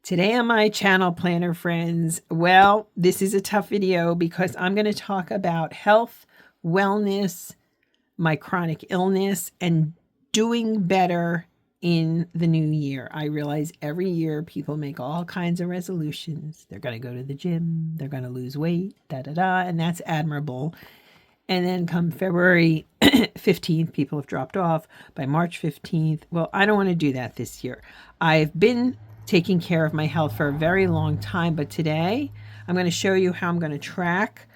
Today on my channel, Planner Friends, well, this is a tough video because I'm going to talk about health, wellness, my chronic illness, and doing better in the new year. I realize every year people make all kinds of resolutions. They're going to go to the gym, they're going to lose weight, and that's admirable. And then come February 15th, people have dropped off. By March 15th, well, I don't want to do that this year. I've been taking care of my health for a very long time, but today I'm going to show you how I'm going to track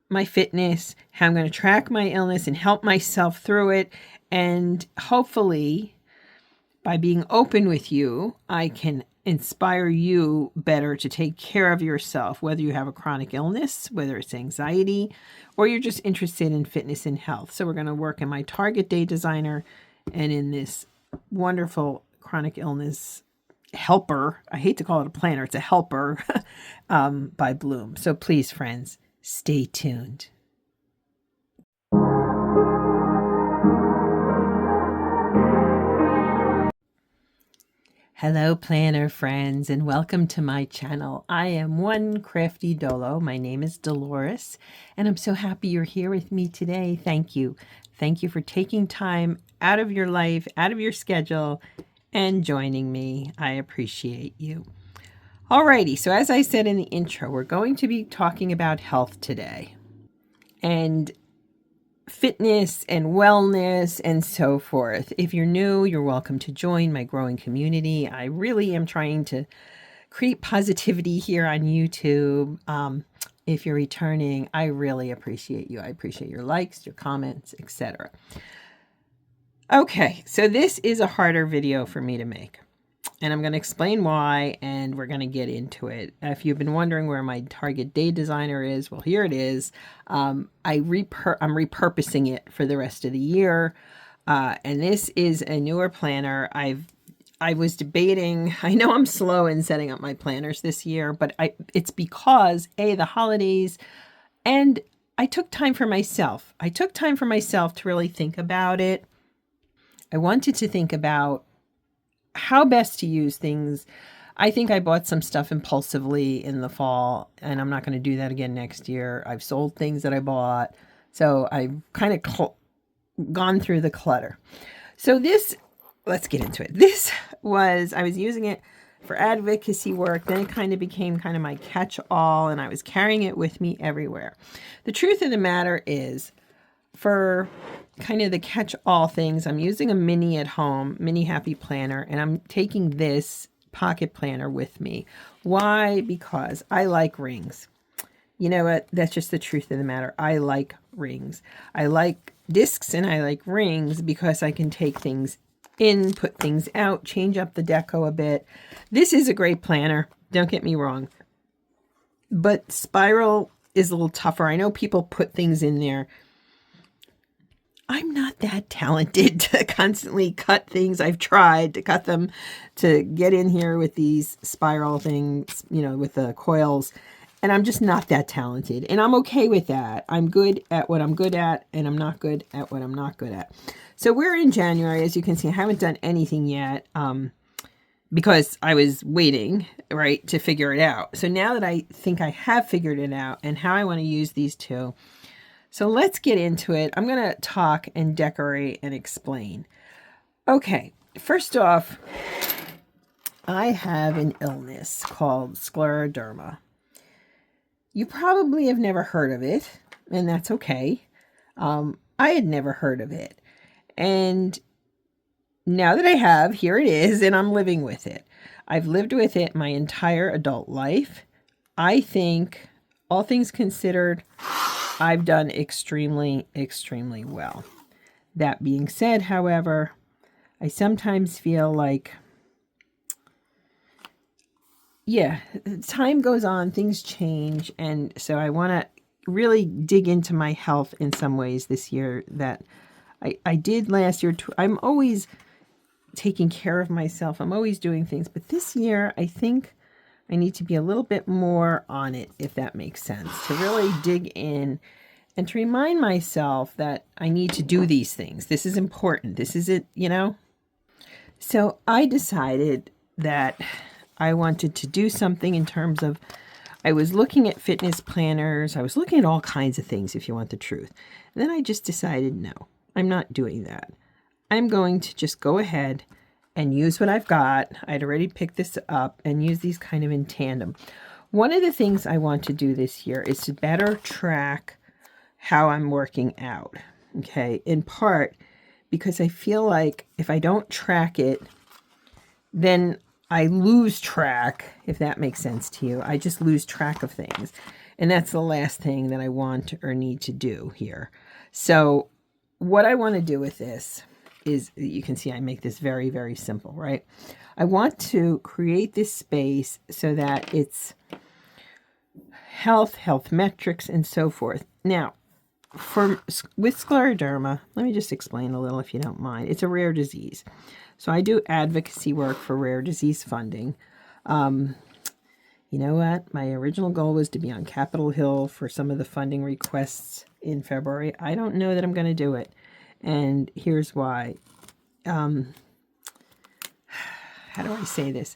my fitness, how I'm going to track my illness and help myself through it. And hopefully, by being open with you, I can inspire you better to take care of yourself, whether you have a chronic illness, whether it's anxiety, or you're just interested in fitness and health. So we're going to work in my Target Day Designer and in this wonderful chronic illness helper. I hate to call it a planner. It's a helper by Bloom. So please, friends, stay tuned. Hello, planner friends, and welcome to my channel. I am one crafty Dolo. My name is Dolores, and I'm so happy you're here with me today. Thank you. Thank you for taking time out of your life, out of your schedule, and joining me. I appreciate you. Alrighty, so as I said in the intro, we're going to be talking about health today. And fitness and wellness and so forth. If you're new, you're welcome to join my growing community. I really am trying to create positivity here on YouTube. If you're returning, I really appreciate you. I appreciate your likes, your comments, etc. Okay, so this is a harder video for me to make. And I'm going to explain why, and we're going to get into it. If you've been wondering where my Target Day Designer is, well, here it is. I'm repurposing it for the rest of the year. And this is a newer planner. I was debating, I know I'm slow in setting up my planners this year, but it's because, the holidays, and I took time for myself. I took time for myself to really think about it. I wanted to think about how best to use things. I think I bought some stuff impulsively in the fall, and I'm not going to do that again next year. I've sold things that I bought. So I've kind of gone through the clutter. So let's get into it. I was using it for advocacy work. Then it kind of became kind of my catch-all, and I was carrying it with me everywhere. The truth of the matter is, for kind of the catch-all things, I'm using a mini at home, mini happy planner, and I'm taking this pocket planner with me. Why? Because I like rings. You know what? That's just the truth of the matter. I like rings. I like discs and I like rings because I can take things in, put things out, change up the deco a bit. This is a great planner. Don't get me wrong. But spiral is a little tougher. I know people put things in there. I'm not that talented to constantly cut things. I've tried to cut them, to get in here with these spiral things, with the coils, and I'm just not that talented. And I'm okay with that. I'm good at what I'm good at, and I'm not good at what I'm not good at. So we're in January. As you can see, I haven't done anything yet because I was waiting, right, to figure it out. So now that I think I have figured it out and how I want to use these two, so let's get into it. I'm going to talk and decorate and explain. Okay, first off, I have an illness called scleroderma. You probably have never heard of it, and that's okay. I had never heard of it. And now that I have, here it is, and I'm living with it. I've lived with it my entire adult life. I think, all things considered, I've done extremely, extremely well. That being said, however, I sometimes feel like, time goes on, things change, and so I want to really dig into my health in some ways this year that I did last year. I'm always taking care of myself. I'm always doing things, but this year I think I need to be a little bit more on it, if that makes sense, to really dig in and to remind myself that I need to do these things. This is important. This is it, So I decided that I wanted to do something in terms of, I was looking at fitness planners. I was looking at all kinds of things, if you want the truth. And then I just decided, no, I'm not doing that. I'm going to just go ahead and use what I've got. I'd already picked this up and use these kind of in tandem. One of the things I want to do this year is to better track how I'm working out. Okay, in part because I feel like if I don't track it, then I lose track, if that makes sense to you. I just lose track of things. And that's the last thing that I want or need to do here. So what I want to do with this is, you can see I make this very, very simple, right? I want to create this space so that it's health metrics, and so forth. Now, with scleroderma, let me just explain a little if you don't mind. It's a rare disease. So I do advocacy work for rare disease funding. You know what? My original goal was to be on Capitol Hill for some of the funding requests in February. I don't know that I'm going to do it. And here's why. How do I say this?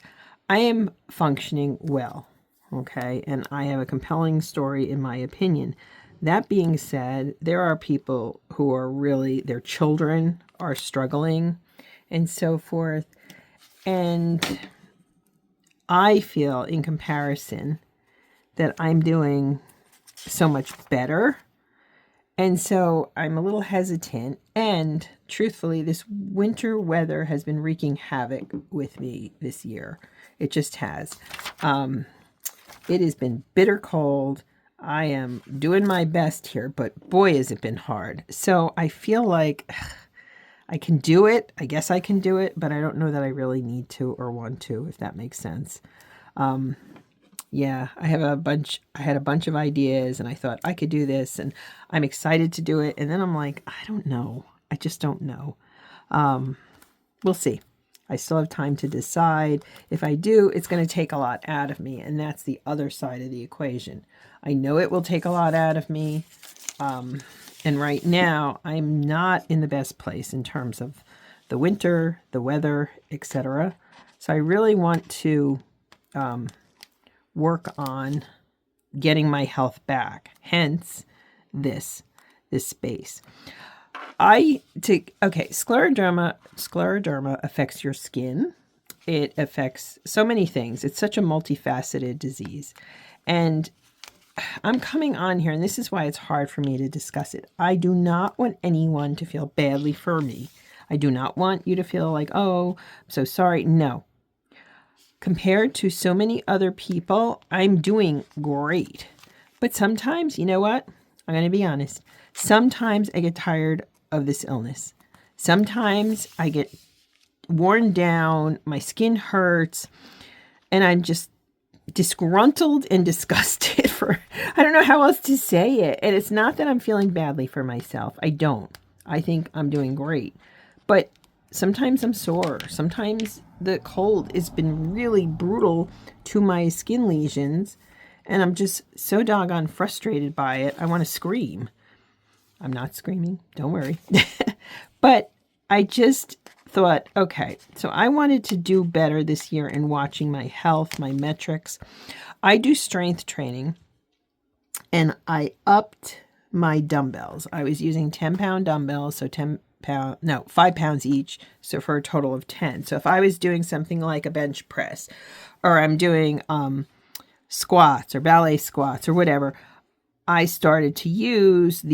I am functioning well, okay? And I have a compelling story in my opinion. That being said, there are people who are really, their children are struggling and so forth. And I feel in comparison that I'm doing so much better. And so I'm a little hesitant. And truthfully, this winter weather has been wreaking havoc with me this year. It just has. It has been bitter cold. I am doing my best here, but boy, has it been hard. So I feel like I can do it. I guess I can do it, but I don't know that I really need to or want to, if that makes sense. Yeah, I had a bunch of ideas and I thought I could do this and I'm excited to do it. And then I'm like, I don't know. I just don't know. We'll see. I still have time to decide. If I do, it's going to take a lot out of me. And that's the other side of the equation. I know it will take a lot out of me. And right now, I'm not in the best place in terms of the winter, the weather, etc. So I really want to work on getting my health back. Hence, this space. Scleroderma affects your skin. It affects so many things. It's such a multifaceted disease. And I'm coming on here, and this is why it's hard for me to discuss it. I do not want anyone to feel badly for me. I do not want you to feel like, oh, I'm so sorry. No. Compared to so many other people, I'm doing great. But sometimes, you know what? I'm going to be honest. Sometimes I get tired of this illness. Sometimes I get worn down, my skin hurts, and I'm just disgruntled and disgusted I don't know how else to say it. And it's not that I'm feeling badly for myself. I don't. I think I'm doing great. But sometimes I'm sore. Sometimes the cold has been really brutal to my skin lesions. And I'm just so doggone frustrated by it. I want to scream. I'm not screaming. Don't worry. But I just thought, okay, so I wanted to do better this year in watching my health, my metrics. I do strength training, and I upped my dumbbells. I was using 10-pound dumbbells, so 5 pounds each, so for a total of 10. So if I was doing something like a bench press, or I'm doing squats or ballet squats or whatever, I started to use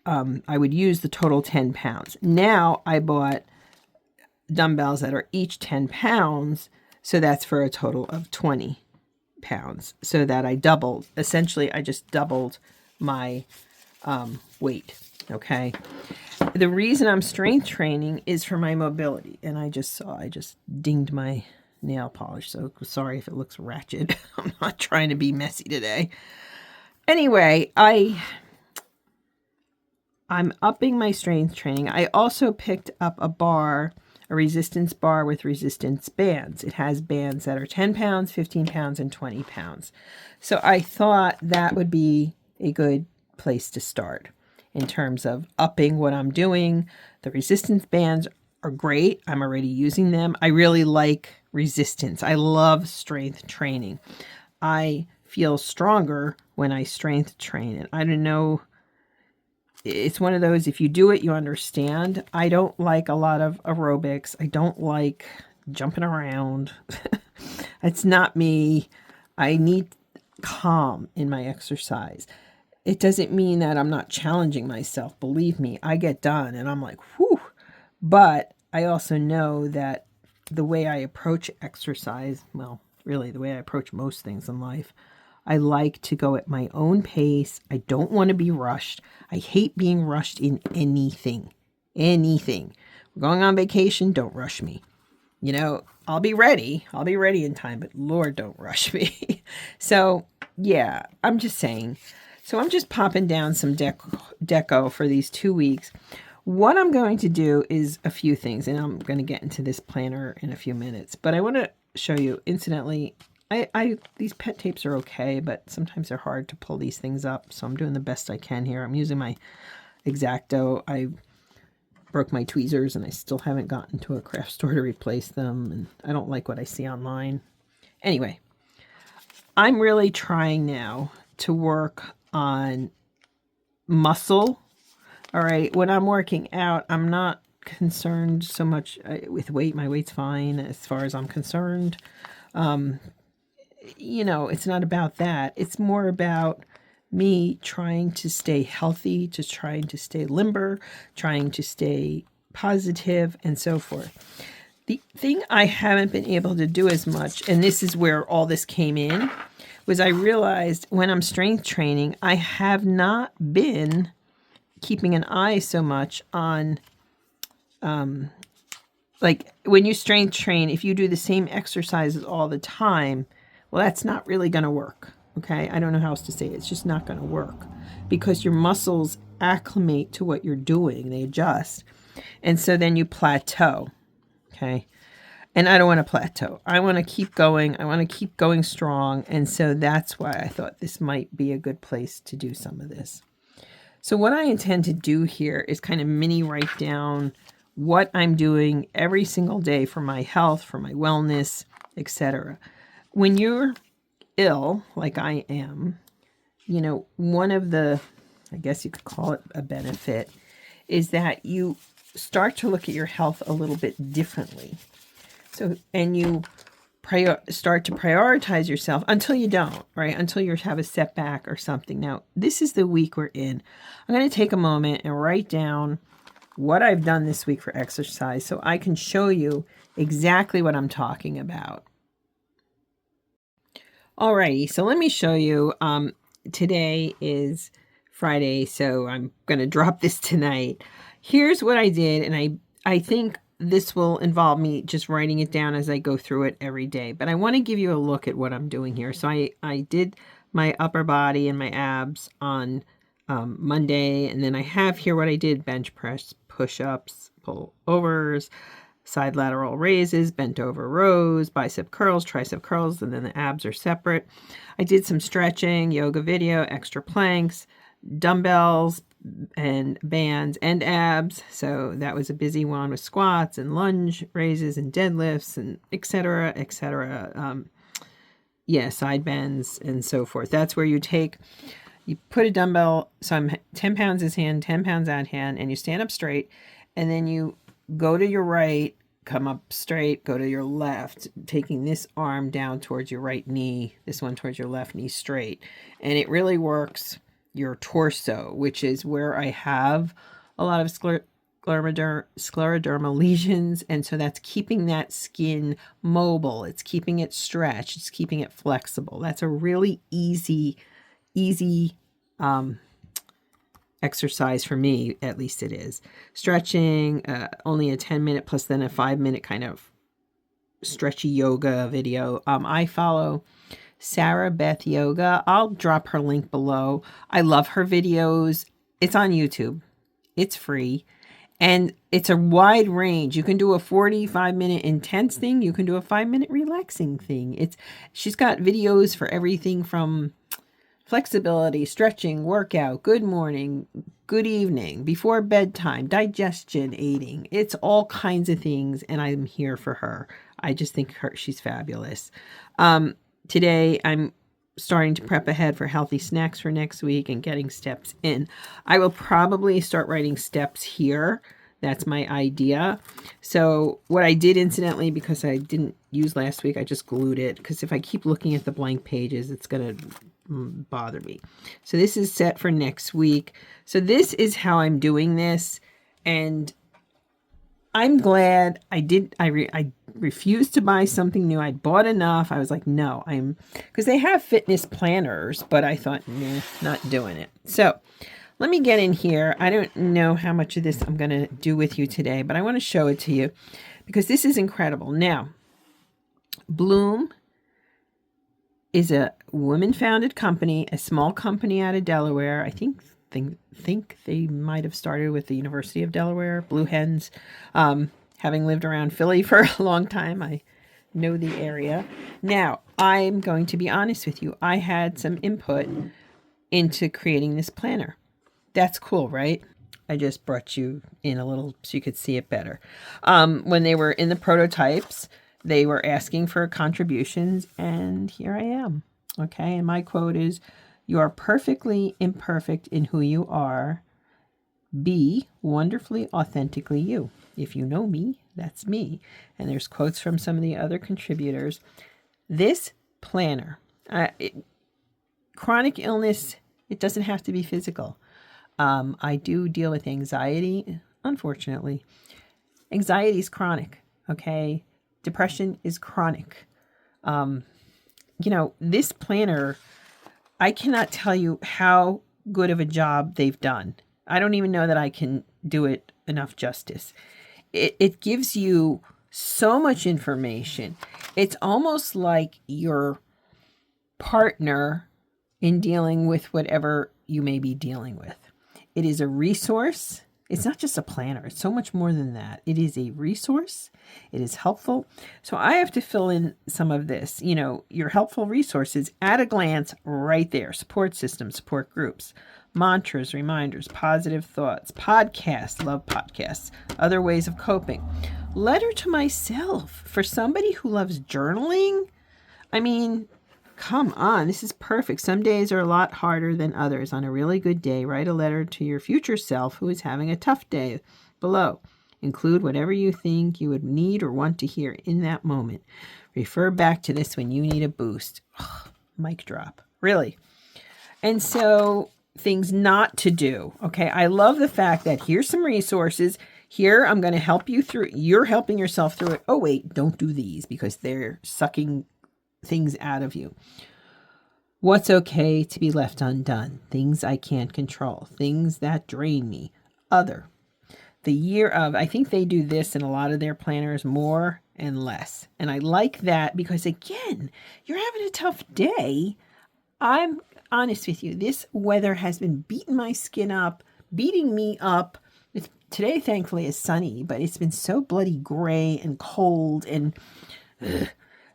I would use the total 10 pounds. Now I bought dumbbells that are each 10 pounds. So that's for a total of 20 pounds. So that I doubled. Essentially, I just doubled my weight. Okay. The reason I'm strength training is for my mobility. And I just dinged my nail polish. So sorry if it looks ratchet. I'm not trying to be messy today. Anyway, I'm upping my strength training. I also picked up a resistance bar with resistance bands. It has bands that are 10 pounds, 15 pounds, and 20 pounds. So I thought that would be a good place to start in terms of upping what I'm doing. The resistance bands are great. I'm already using them. I really like resistance. I love strength training. I feel stronger when I strength train. And I don't know, it's one of those, if you do it, you understand. I don't like a lot of aerobics. I don't like jumping around. It's not me. I need calm in my exercise. It doesn't mean that I'm not challenging myself. Believe me, I get done and I'm like, whew. But I also know that the way I approach exercise, well, really the way I approach most things in life, I like to go at my own pace. I don't want to be rushed. I hate being rushed in anything. Anything. We're going on vacation, don't rush me. You know, I'll be ready. I'll be ready in time, but Lord, don't rush me. So, yeah, I'm just saying. So I'm just popping down some deco for these 2 weeks. What I'm going to do is a few things, and I'm going to get into this planner in a few minutes. But I want to show you, incidentally, these pet tapes are okay, but sometimes they're hard to pull these things up. So I'm doing the best I can here. I'm using my X-Acto. I broke my tweezers and I still haven't gotten to a craft store to replace them. And I don't like what I see online. Anyway, I'm really trying now to work on muscle. All right. When I'm working out, I'm not concerned so much with weight. My weight's fine as far as I'm concerned. You know, it's not about that. It's more about me trying to stay healthy, just trying to stay limber, trying to stay positive, and so forth. The thing I haven't been able to do as much, and this is where all this came in, was I realized when I'm strength training, I have not been keeping an eye so much on, like when you strength train, if you do the same exercises all the time, well, that's not really going to work. Okay. I don't know how else to say it. It's just not going to work because your muscles acclimate to what you're doing. They adjust. And so then you plateau. Okay. And I don't want to plateau. I want to keep going. I want to keep going strong. And so that's why I thought this might be a good place to do some of this. So what I intend to do here is kind of mini write down what I'm doing every single day for my health, for my wellness, etc. When you're ill, like I am, you know, one of the, I guess you could call it a benefit, is that you start to look at your health a little bit differently. So, and you start to prioritize yourself until you don't, right? Until you have a setback or something. Now, this is the week we're in. I'm going to take a moment and write down what I've done this week for exercise so I can show you exactly what I'm talking about. Alrighty, so let me show you. Today is Friday, so I'm going to drop this tonight. Here's what I did, and I think this will involve me just writing it down as I go through it every day. But I want to give you a look at what I'm doing here. So I did my upper body and my abs on Monday, and then I have here what I did: bench press, push-ups, pull overs, side lateral raises, bent over rows, bicep curls, tricep curls, and then the abs are separate. I did some stretching, yoga video, extra planks, dumbbells and bands and abs. So that was a busy one with squats and lunge raises and deadlifts and etc., etc. Yeah, side bends and so forth. That's where you put a dumbbell, so I'm 10 pounds this hand, 10 pounds that hand, and you stand up straight, and then you go to your right, come up straight, go to your left, taking this arm down towards your right knee, this one towards your left knee straight. And it really works your torso, which is where I have a lot of scleroderma lesions. And so that's keeping that skin mobile. It's keeping it stretched. It's keeping it flexible. That's a really easy exercise for me, at least it is. Stretching, only a 10-minute plus then a 5-minute kind of stretchy yoga video. I follow Sarah Beth Yoga. I'll drop her link below. I love her videos. It's on YouTube. It's free. And it's a wide range. You can do a 45-minute intense thing. You can do a 5-minute relaxing thing. She's got videos for everything from flexibility, stretching, workout, good morning, good evening, before bedtime, digestion aiding. It's all kinds of things, and I'm here for her. I just think she's fabulous. Today, I'm starting to prep ahead for healthy snacks for next week and getting steps in. I will probably start writing steps here. That's my idea. So what I did incidentally, because I didn't use last week, I just glued it, because if I keep looking at the blank pages, it's going to bother me. So this is set for next week. So this is how I'm doing this, and I'm glad I did. I refused to buy something new. I bought enough. I was like, no, because they have fitness planners, but I thought, nah, not doing it. So let me get in here. I don't know how much of this I'm going to do with you today, but I want to show it to you because this is incredible. Now, Bloom is a woman-founded company, a small company out of Delaware. I think they might have started with the University of Delaware, Blue Hens. Having lived around Philly for a long time, I know the area. Now, I'm going to be honest with you. I had some input into creating this planner. That's cool, right? I just brought you in a little so you could see it better. When they were in the prototypes, they were asking for contributions, and here I am. Okay, and my quote is, "You are perfectly imperfect in who you are. Be wonderfully, authentically you. If you know me, that's me." And there's quotes from some of the other contributors. This planner, chronic illness, it doesn't have to be physical. I do deal with anxiety, unfortunately. Anxiety is chronic, okay? Depression is chronic. This planner, I cannot tell you how good of a job they've done. I don't even know that I can do it enough justice. It gives you so much information. It's almost like your partner in dealing with whatever you may be dealing with. It is a resource. It's not just a planner. It's so much more than that. It is a resource. It is helpful. So I have to fill in some of this. Your helpful resources at a glance right there. Support systems, support groups, mantras, reminders, positive thoughts, podcasts, love podcasts, other ways of coping. Letter to myself for somebody who loves journaling. I mean, come on, this is perfect. Some days are a lot harder than others. On a really good day, write a letter to your future self who is having a tough day. Below, include whatever you think you would need or want to hear in that moment. Refer back to this when you need a boost. Ugh, mic drop. Really. And so, things not to do. Okay, I love the fact that here's some resources. Here, I'm going to help you through. You're helping yourself through it. Oh, wait, don't do these because they're sucking things out of you. What's okay to be left undone? Things I can't control. Things that drain me. Other. The year of. I think they do this in a lot of their planners, more and less. And I like that because, again, you're having a tough day. I'm honest with you. This weather has been beating my skin up, beating me up. Today, thankfully, is sunny, but it's been so bloody gray and cold and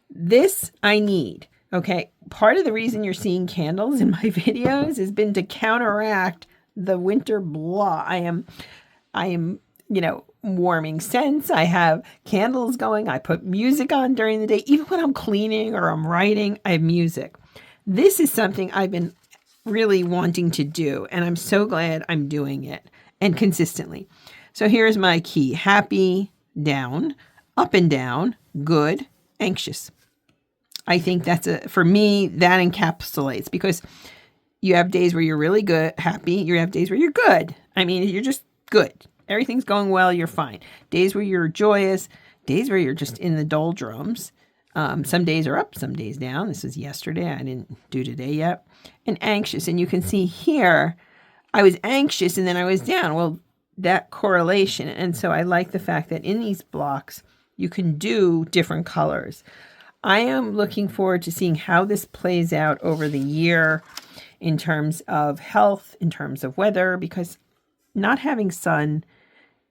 this I need, okay? Part of the reason you're seeing candles in my videos has been to counteract the winter blah. I am, warming scents. I have candles going. I put music on during the day. Even when I'm cleaning or I'm writing, I have music. This is something I've been really wanting to do, and I'm so glad I'm doing it, and consistently. So here's my key. Happy, down, up and down, good, anxious. I think for me, that encapsulates, because you have days where you're really good, happy. You have days where you're good. I mean, you're just good. Everything's going well. You're fine. Days where you're joyous, days where you're just in the doldrums. Some days are up, some days down. This is yesterday. I didn't do today yet. And anxious. And you can see here, I was anxious and then I was down. Well, that correlation. And so I like the fact that in these blocks, you can do different colors. I am looking forward to seeing how this plays out over the year in terms of health, in terms of weather, because not having sun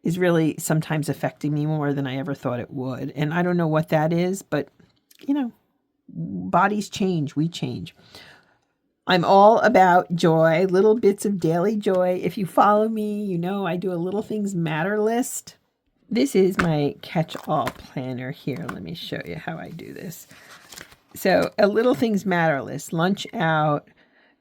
is really sometimes affecting me more than I ever thought it would. And I don't know what that is, but, bodies change. We change. I'm all about joy, little bits of daily joy. If you follow me, you know I do a little things matter list. This is my catch-all planner here. Let me show you how I do this. So a little things matter list: lunch out,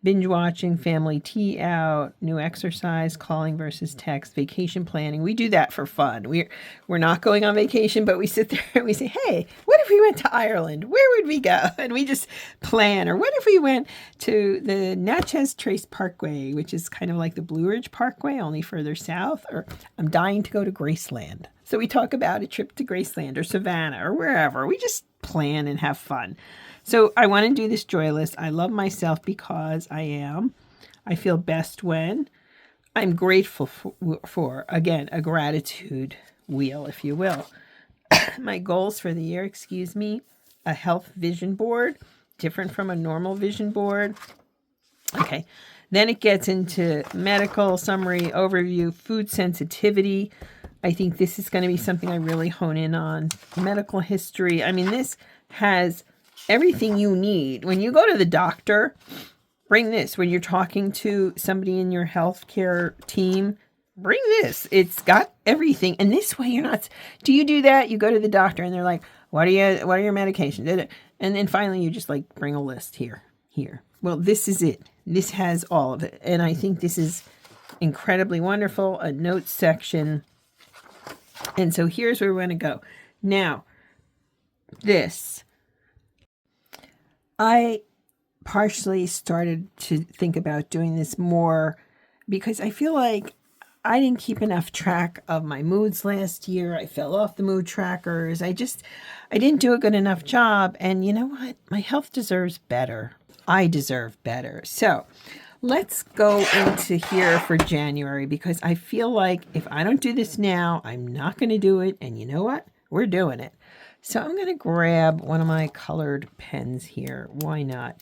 binge watching, family tea out, new exercise, calling versus text, vacation planning. We do that for fun. We're not going on vacation, but we sit there and we say, hey, what if we went to Ireland? Where would we go? And we just plan. Or what if we went to the Natchez Trace Parkway, which is kind of like the Blue Ridge Parkway, only further south? Or I'm dying to go to Graceland. So we talk about a trip to Graceland or Savannah or wherever. We just plan and have fun. So I want to do this joy list. I love myself because I am. I feel best when I'm grateful for, again, a gratitude wheel, if you will. My goals for the year, a health vision board, different from a normal vision board. Okay, then it gets into medical summary, overview, food sensitivity. I think this is going to be something I really hone in on. Medical history. I mean, this has everything you need. When you go to the doctor, bring this. When you're talking to somebody in your healthcare team, bring this. It's got everything. And this way you're not, do you do that? You go to the doctor and they're like, what are your medications? And then finally you just like bring a list here. Well, this is it. This has all of it. And I think this is incredibly wonderful. A notes section. And so here's where we're going to go. Now, this. I partially started to think about doing this more because I feel like I didn't keep enough track of my moods last year. I fell off the mood trackers. I didn't do a good enough job. And you know what? My health deserves better. I deserve better. So let's go into here for January because I feel like if I don't do this now, I'm not going to do it. And you know what? We're doing it. So I'm going to grab one of my colored pens here. Why not?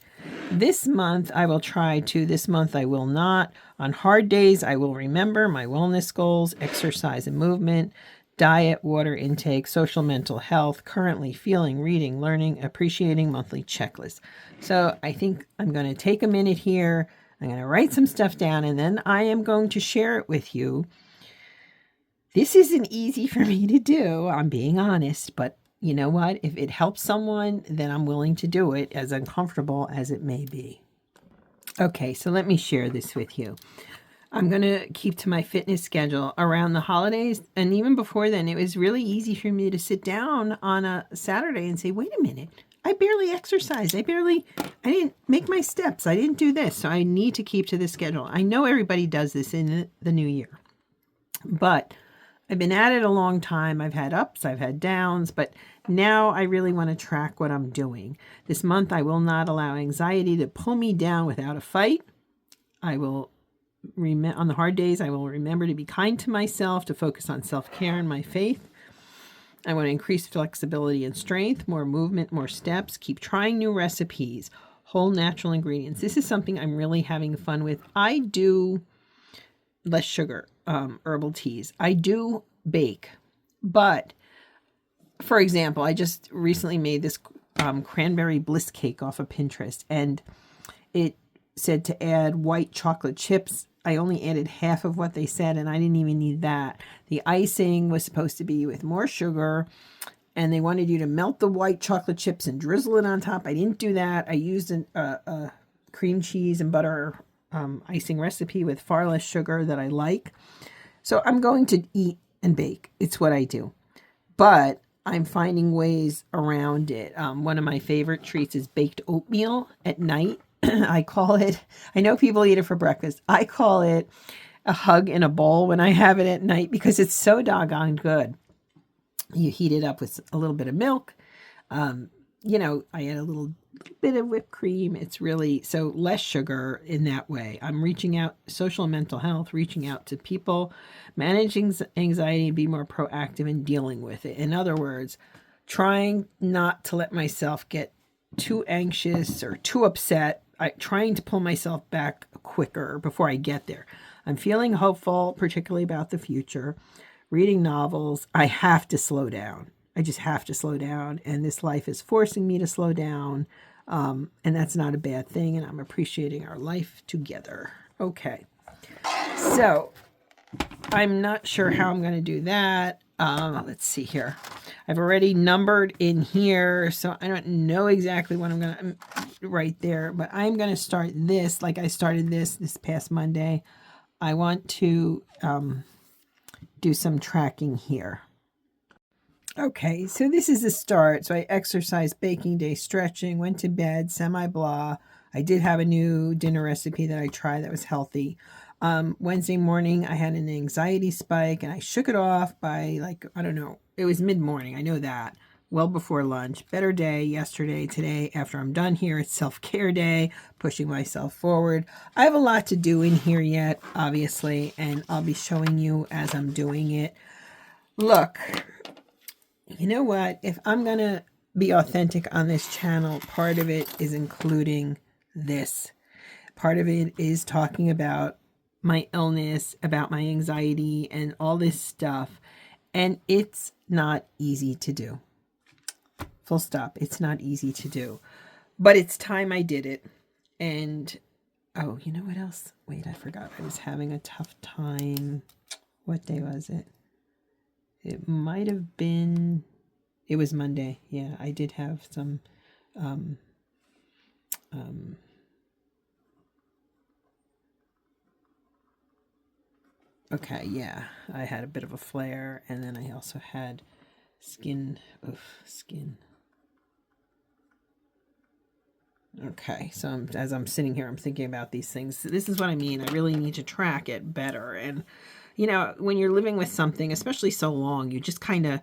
This month I will try to. This month I will not. On hard days, I will remember my wellness goals, exercise and movement, diet, water intake, social mental health, currently feeling, reading, learning, appreciating, monthly checklist. So I think I'm going to take a minute here. I'm going to write some stuff down and then I am going to share it with you. This isn't easy for me to do. I'm being honest, but you know what? If it helps someone, then I'm willing to do it, as uncomfortable as it may be. Okay, so let me share this with you. I'm going to keep to my fitness schedule around the holidays. And even before then, it was really easy for me to sit down on a Saturday and say, wait a minute, I barely exercised. I didn't make my steps. I didn't do this. So I need to keep to the schedule. I know everybody does this in the new year, but I've been at it a long time. I've had ups, I've had downs, but now I really want to track what I'm doing. This month, I will not allow anxiety to pull me down without a fight. I will, on the hard days, I will remember to be kind to myself, to focus on self-care and my faith. I want to increase flexibility and strength, more movement, more steps, keep trying new recipes, whole natural ingredients. This is something I'm really having fun with. I do less sugar. Herbal teas. I do bake, but for example, I just recently made this cranberry bliss cake off of Pinterest, and it said to add white chocolate chips. I only added half of what they said, and I didn't even need that. The icing was supposed to be with more sugar, and they wanted you to melt the white chocolate chips and drizzle it on top. I didn't do that. I used a cream cheese and butter icing recipe with far less sugar that I like. So I'm going to eat and bake. It's what I do. But I'm finding ways around it. One of my favorite treats is baked oatmeal at night. I call it, I know people eat it for breakfast. I call it a hug in a bowl when I have it at night because it's so doggone good. You heat it up with a little bit of milk. I add a little bit of whipped cream. It's really, so less sugar in that way. I'm reaching out, social and mental health, reaching out to people, managing anxiety, and be more proactive in dealing with it. In other words, trying not to let myself get too anxious or too upset. Trying to pull myself back quicker before I get there. I'm feeling hopeful, particularly about the future. Reading novels. I have to slow down. I just have to slow down. And this life is forcing me to slow down. And that's not a bad thing. And I'm appreciating our life together. Okay. So I'm not sure how I'm going to do that. Let's see here. I've already numbered in here, so I don't know exactly what I'm going to write there, but I'm going to start this like I started this past Monday. I want to do some tracking here. Okay, so this is the start. So I exercised, baking day, stretching, went to bed, semi-blah. I did have a new dinner recipe that I tried that was healthy. Wednesday morning, I had an anxiety spike, and I shook it off by, like, I don't know. It was mid-morning. I know that. Well before lunch. Better day yesterday. Today, after I'm done here, it's self-care day, pushing myself forward. I have a lot to do in here yet, obviously, and I'll be showing you as I'm doing it. Look. You know what? If I'm going to be authentic on this channel, part of it is including this. Part of it is talking about my illness, about my anxiety, and all this stuff. And it's not easy to do. Full stop. It's not easy to do. But it's time I did it. And, oh, you know what else? Wait, I forgot. I was having a tough time. What day was it? It might have been, it was Monday. Yeah, I did have some, okay, yeah, I had a bit of a flare, and then I also had skin. Okay, so as I'm sitting here, I'm thinking about these things. This is what I mean. I really need to track it better. And, you know, when you're living with something, especially so long, you just kind of,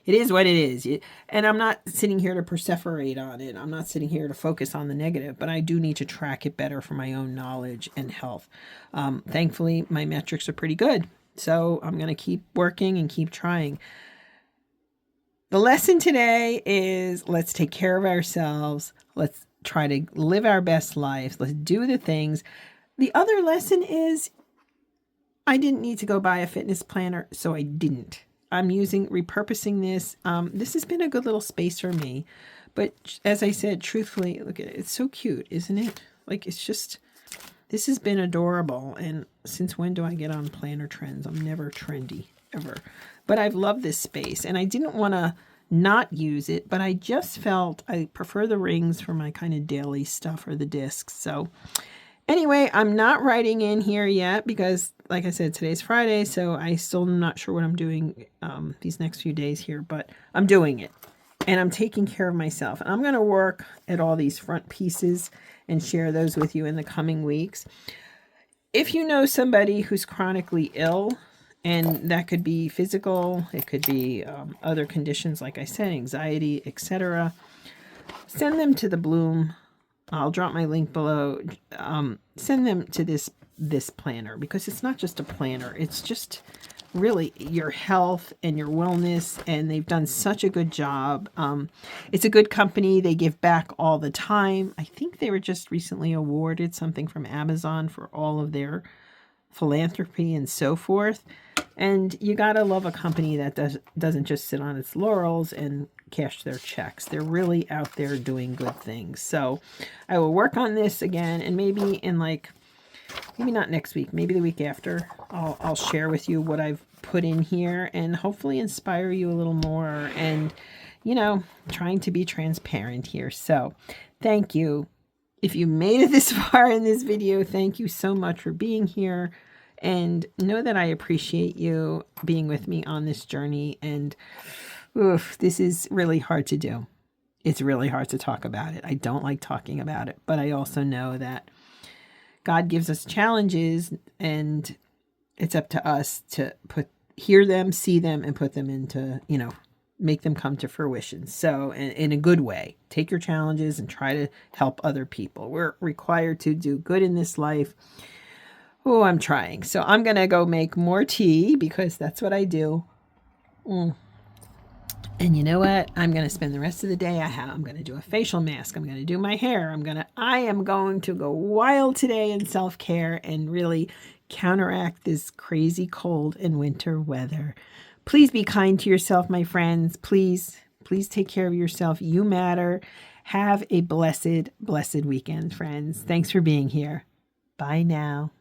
it is what it is. And I'm not sitting here to perseverate on it. I'm not sitting here to focus on the negative, but I do need to track it better for my own knowledge and health. Thankfully, my metrics are pretty good. So I'm going to keep working and keep trying. The lesson today is let's take care of ourselves. Let's try to live our best life. Let's do the things. The other lesson is I didn't need to go buy a fitness planner, so I didn't. I'm repurposing this. This has been a good little space for me. But as I said, truthfully, look at it. It's so cute, isn't it? Like, it's just, this has been adorable. And since when do I get on planner trends? I'm never trendy, ever. But I've loved this space. And I didn't want to not use it, but I just felt I prefer the rings for my kind of daily stuff or the discs. So anyway, I'm not writing in here yet because, like I said, today's Friday, so I still am not sure what I'm doing these next few days here, but I'm doing it. And I'm taking care of myself. And I'm going to work at all these front pieces and share those with you in the coming weeks. If you know somebody who's chronically ill, and that could be physical, it could be other conditions, like I said, anxiety, etc., send them to the Bloom. I'll drop my link below. Send them to this planner, because it's not just a planner. It's just really your health and your wellness, and they've done such a good job. It's a good company. They give back all the time. I think they were just recently awarded something from Amazon for all of their philanthropy and so forth. And you gotta love a company that doesn't just sit on its laurels and cash their checks. They're really out there doing good things. So I will work on this again, and maybe in maybe not next week, maybe the week after, I'll share with you what I've put in here and hopefully inspire you a little more, and, you know, trying to be transparent here. So thank you. If you made it this far in this video, thank you so much for being here. And know that I appreciate you being with me on this journey. And this is really hard to do. It's really hard to talk about it. I don't like talking about it. But I also know that God gives us challenges, and it's up to us to hear them, see them, and put them into, you know, make them come to fruition. So in a good way, take your challenges and try to help other people. We're required to do good in this life. Oh, I'm trying. So I'm going to go make more tea, because that's what I do. And you know what? I'm going to spend the rest of the day I'm going to do a facial mask. I'm going to do my hair. I am going to go wild today in self-care and really counteract this crazy cold and winter weather. Please be kind to yourself, my friends. Please take care of yourself. You matter. Have a blessed, blessed weekend, friends. Thanks for being here. Bye now.